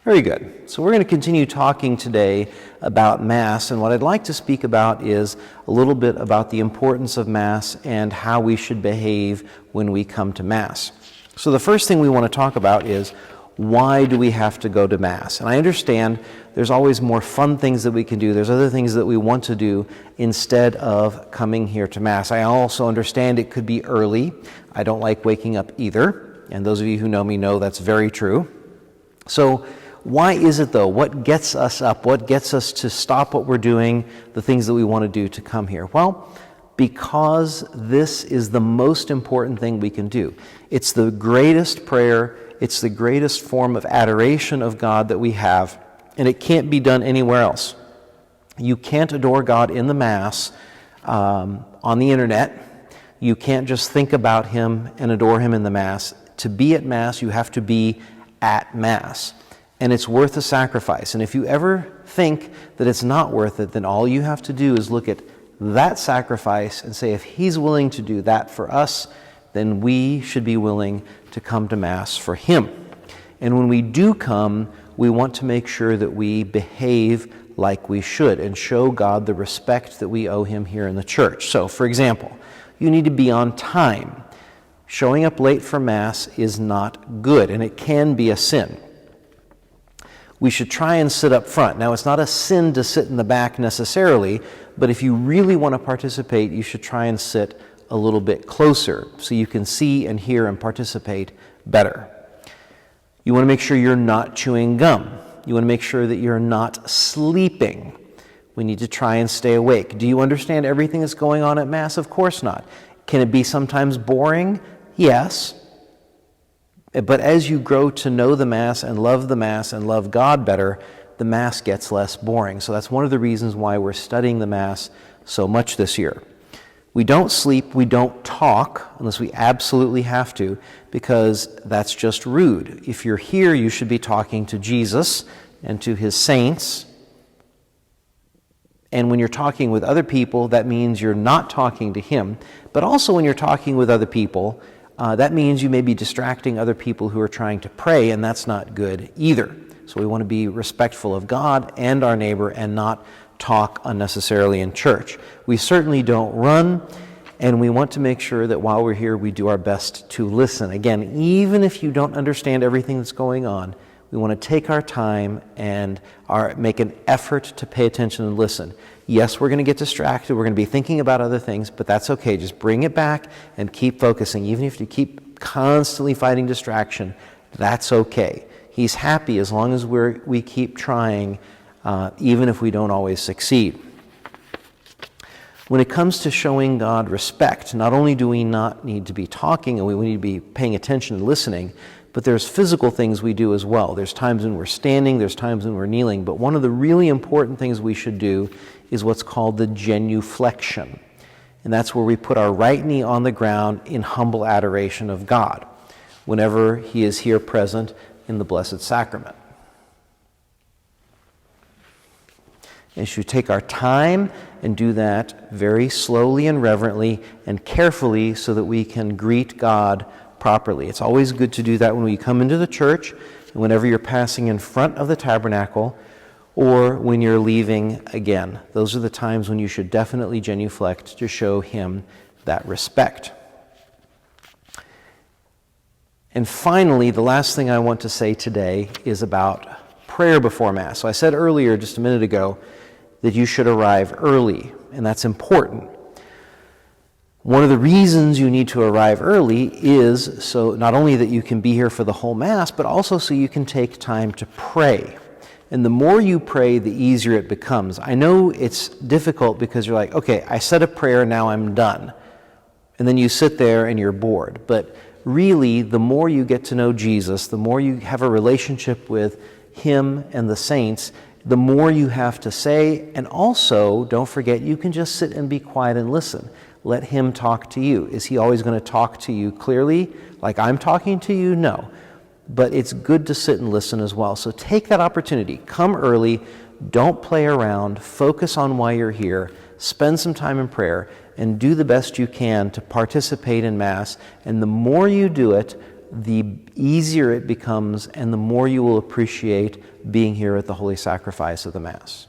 Very good. So we're going to continue talking today about Mass, and what I'd like to speak about is a little bit about the importance of Mass and how we should behave when we come to Mass. So the first thing we want to talk about is, why do we have to go to Mass? And I understand there's always more fun things that we can do. There's other things that we want to do instead of coming here to Mass. I also understand it could be early. I don't like waking up either, and those of you who know me know that's very true. So why is it though? What gets us up? What gets us to stop what we're doing, the things that we want to do to come here? Well, because this is the most important thing we can do. It's the greatest prayer. It's the greatest form of adoration of God that we have, and it can't be done anywhere else. You can't adore God in the Mass on the internet. You can't just think about Him and adore Him in the Mass. To be at Mass, you have to be at Mass. And it's worth a sacrifice. And if you ever think that it's not worth it, then all you have to do is look at that sacrifice and say, if He's willing to do that for us, then we should be willing to come to Mass for Him. And when we do come, we want to make sure that we behave like we should and show God the respect that we owe Him here in the church. So, for example, you need to be on time. Showing up late for Mass is not good, and it can be a sin. We should try and sit up front. Now, it's not a sin to sit in the back necessarily, but if you really want to participate, you should try and sit a little bit closer so you can see and hear and participate better. You want to make sure you're not chewing gum. You want to make sure that you're not sleeping. We need to try and stay awake. Do you understand everything that's going on at Mass? Of course not. Can it be sometimes boring? Yes. But as you grow to know the Mass and love God better, the Mass gets less boring. So that's one of the reasons why we're studying the Mass so much this year. We don't sleep, we don't talk, unless we absolutely have to, because that's just rude. If you're here, you should be talking to Jesus and to His saints. And when you're talking with other people, that means you're not talking to Him. But also when you're talking with other people, that means you may be distracting other people who are trying to pray, and that's not good either. So we want to be respectful of God and our neighbor and not talk unnecessarily in church. We certainly don't run, and we want to make sure that while we're here, we do our best to listen. Again, even if you don't understand everything that's going on, we want to take our time and make an effort to pay attention and listen. Yes, we're going to get distracted. We're going to be thinking about other things, but that's okay. Just bring it back and keep focusing. Even if you keep constantly fighting distraction, that's okay. He's happy as long as we keep trying, even if we don't always succeed. When it comes to showing God respect, not only do we not need to be talking and we need to be paying attention and listening, but there's physical things we do as well. There's times when we're standing, there's times when we're kneeling, but one of the really important things we should do is what's called the genuflection. And that's where we put our right knee on the ground in humble adoration of God whenever He is here present in the Blessed Sacrament. And we should take our time and do that very slowly and reverently and carefully so that we can greet God properly. It's always good to do that when we come into the church and whenever you're passing in front of the tabernacle or when you're leaving again. Those are the times when you should definitely genuflect to show Him that respect. And finally, the last thing I want to say today is about prayer before Mass. So I said earlier, just a minute ago, that you should arrive early, and that's important. One of the reasons you need to arrive early is so not only that you can be here for the whole Mass, but also so you can take time to pray. And the more you pray, the easier it becomes. I know it's difficult because you're like, okay, I said a prayer, now I'm done. And then you sit there and you're bored. But really, the more you get to know Jesus, the more you have a relationship with Him and the saints, the more you have to say. And also, don't forget, you can just sit and be quiet and listen. Let Him talk to you. Is He always going to talk to you clearly, like I'm talking to you? No. But it's good to sit and listen as well. So take that opportunity. Come early. Don't play around. Focus on why you're here. Spend some time in prayer and do the best you can to participate in Mass. And the more you do it, the easier it becomes and the more you will appreciate being here at the holy sacrifice of the Mass.